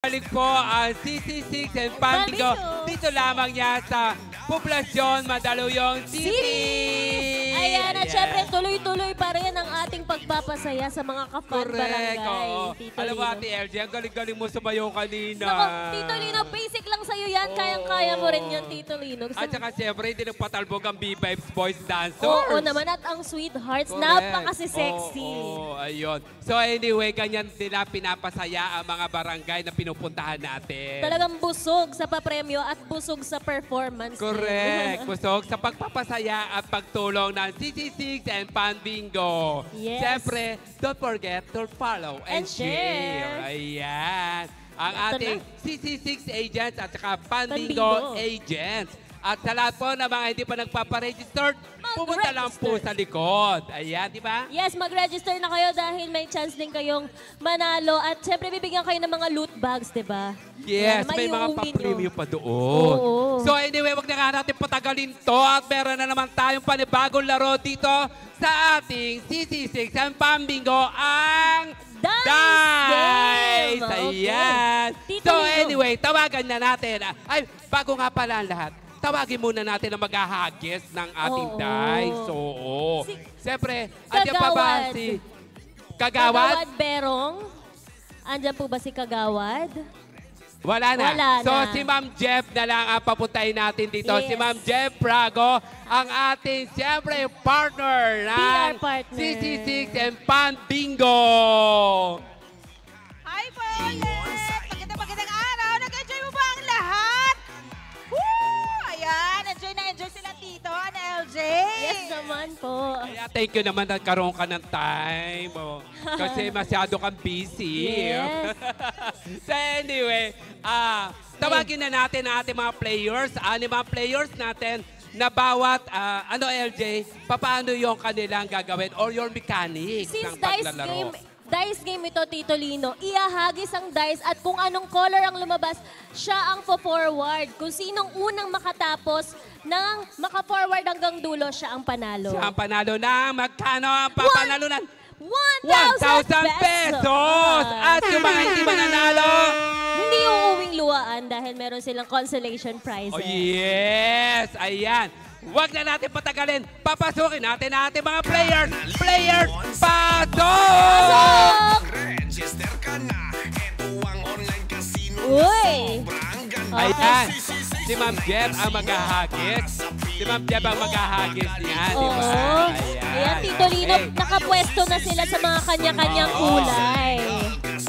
bumabalik po ang CC6 and Pambigo. Dito lamang yan sa Poblasyon Mandaluyong City. Ayan, at syempre tuloy-tuloy pa rin ang ating pagpapasaya sa mga ka-fan barangay. Correct, alam mo, Ate LJ, ang galing-galing mo sumayaw kanina. Naku, Tito Lino, basic lang sa'yo yan. Kayang-kaya mo rin yan, Tito Lino. At saka syempre, hindi nagpatalbog ang B-Vibes Boys Dancers. Oo naman, at ang Sweethearts, napakasi-sexy. Oo, ayun. So anyway, ganyan nila pinapasaya ang mga barangay na pinupuntahan natin. Talagang busog sa papremyo at busog sa performance. Correct. Busog sa pagpapasaya at pagtulong ng CC6 and Pambingo. Yes. Siyempre, don't forget to follow and share. Ayan. Ang ating CC6 agents at saka Pambingo agents. At sa lahat po na mga hindi pa nagpaparegister, pumunta lang po sa likod. Ayan, di ba? Yes, mag-register na kayo dahil may chance din kayong manalo. At syempre, bibigyan kayo ng mga loot bags, di ba? Yes, may mga pa-premium pa doon. Oo. So anyway, wag na nga natin patagalin to at meron na naman tayong panibagong laro dito sa ating CC6 and Pambingo ang Dice! Ayan. So anyway, tawagan na natin. Ay, bago nga pala ang lahat. Tawagin muna natin ang maghahagis ng ating dice. Oo. Siyempre, andyan pa ba si Kagawad? Kagawad Berong. Andyan po ba si Kagawad? Wala na. Wala so, na. si Ma'am Jeff na lang ang papuntahin natin dito. Yes. Si Ma'am Jeff Prago, ang ating, siyempre, partner ng PR partner. CC6 and Pambingo. Hi po! Yes! Magandang araw! Nag-enjoy mo ba ang lahat? Woo! Ayan, enjoy sila Tito and LJ. Yes naman po. Kaya thank you naman nagkaroon ka ng time. Oh. Kasi masyado kang busy. Yes. So anyway, tawagin na natin ang ating mga players. Mga players natin na bawat, LJ, paano yung kanilang gagawin or your mechanics ng paglalaro. Dice game ito, Tito Lino. Iahagis ang dice at kung anong color ang lumabas, siya ang forward. Kung sinong unang makatapos ng maka-forward hanggang dulo, siya ang panalo. Siya ang panalo na magkano ang papanalunan? 1,000 pesos! At yung mga hindi mananalo, hindi uuwing luwaan dahil meron silang consolation prizes. Oh yes! Ayan! Huwag na natin patagalin. Papasukin natin ang ating mga players. Players, pasok! Register ka na. Ito ang online casino. Uy! Ayan. Si Ma'am Jeff ang maghahagis. Si Ma'am Jeff ang maghahagis niya. Oo. Ayan, Tito Lino, nakapwesto na sila sa mga kanya-kanyang kulay.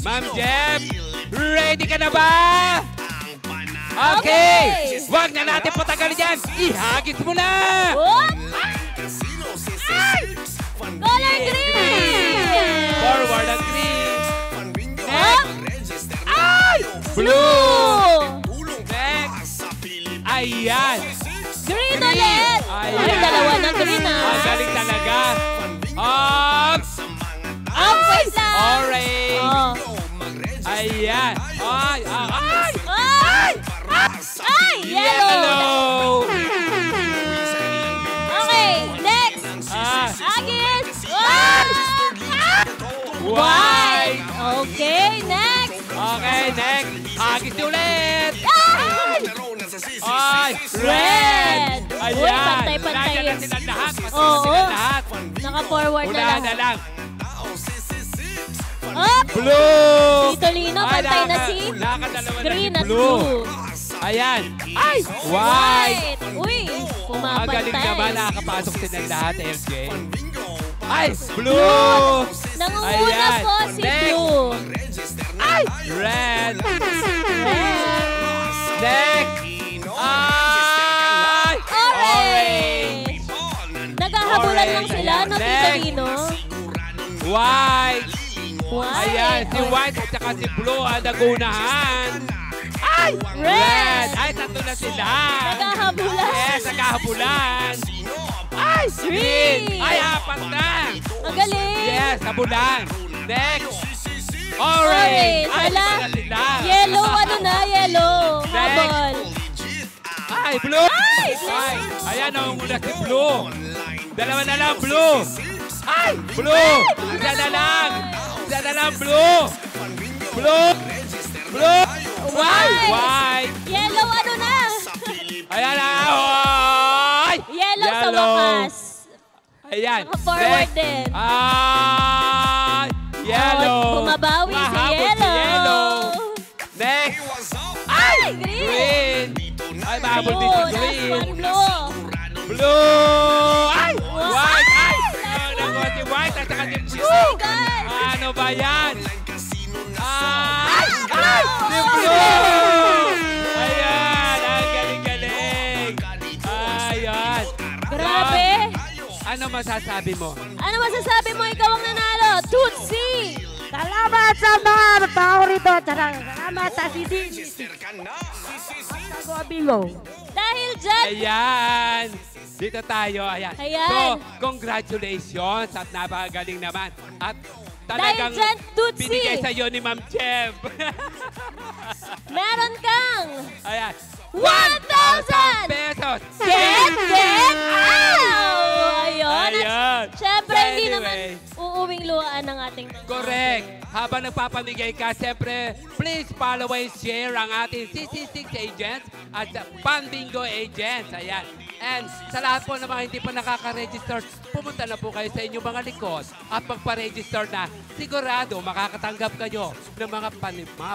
Ma'am Jeff, ready ka na ba? Okay! Huwag na natin patagalin yan! Ihagis mo na! Color green! Forward ang green! Next! Ay! Blue! Next! Ayan! Green ulit! Ay, dalawa ng green Ang galing talaga! Wait lang! Orange! Ayan! Ay! Ay! Ay! Ay! Yellow! Okay, next! Agis! White! Okay, next! Okay, next! Agis ulit! Ay! Ay! Red! Uy, Ayan! pantay-pantay. Nandiyan na silang lahat. Oo. Silang lahat. Naka-forward na Unahan lang. na lang. Up! Blue! Tito Lino, pantay na si Nakakadalawa na green si at Blue. blue. Ayan. Ay! White! Uy, Ang galing pumapantay. naman. Nakakapasok silang lahat, LJ. Ay! Blue! Nangunguna Ayan. po si Next. Blue. Ay! Red! Red. Next! Ay! Orange. Naghahabulan lang sila, no, Tito Next. Lino? White! White. Ayan, si White at saka si Blue ang nagunahan. Ay! Red. Ay, tatlo na sila. Naghahabulan. Yes, naghahabulan. Ay! Green! Ay, apat na. Ang galing. Yes, habulan. Next! Orange! Ay, Wala. tatlo na sila. Yellow, ano na? Yellow. Habol. Ay, Blue! Ay! Ayan, naunguna si Blue. Dalawa na lang, Blue. Ay! Blue! Isa na lang. Isa na lang, Blue. Blue! Blue! White. Yellow ano na? Ayan na. Oy! Yellow sa wakas. Ayan. Naka-forward Next. din. Ay! Yellow. Oh, bumabawi si Mahabol Yellow. Next. Ay, green. Green. Ay, mahabol din si Blue, last green. one, blue. Blue. Ay! Wow. White. Ay! Last Ano ba si White at saka si Blue? Oh my God. Ano ba yan? Ay! Ah, Ay! Si blue. Blue! Ayan! Ang galing-galing! Ayan! Grabe. Ano masasabi mo? Ano masasabi mo? Ikaw ang nanalo. Tutsi. Salamat sa mga tao rito. Salamat sa CCC. Ako bingo. Dahil dyan, Ayan! Dito tayo, ayan. Ayan. So, congratulations at napakagaling naman. At talagang dyan, Tutsi. binigay sa iyo ni Ma'am Cheb. meron kang Ayan. 1,000 pesos! Get out! Ayun. Ayan. Siyempre, hindi naman Anyway. uuwing luhaan ng ating mga... Correct. Habang nagpapamigay ka, siyempre, please follow and share ang ating CC6 agents at Pan Bingo agents. Ayan. And sa lahat po ng mga hindi pa nakaka-register, pumunta na po kayo sa inyong mga likod at magpa-register na. Sigurado, makakatanggap kayo ng mga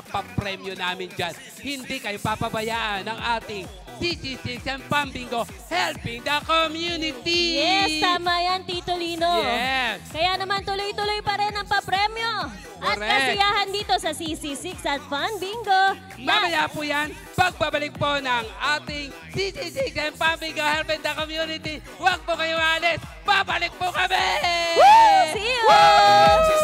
pa-premyo namin dyan. Hindi kayo papabayaan ng ating CC6 and Pan Bingo helping the community. Yes, tama yan, Tito Lino. Yes. Kaya naman tuloy-tuloy pa rin ang papremyo. At Correct. kasiyahan dito sa CC6 at Pan Bingo. Mamaya po yan, pagbabalik po ng ating CC6 and Pan Bingo helping the community. Huwag po kayo alis. Babalik po kami! See you!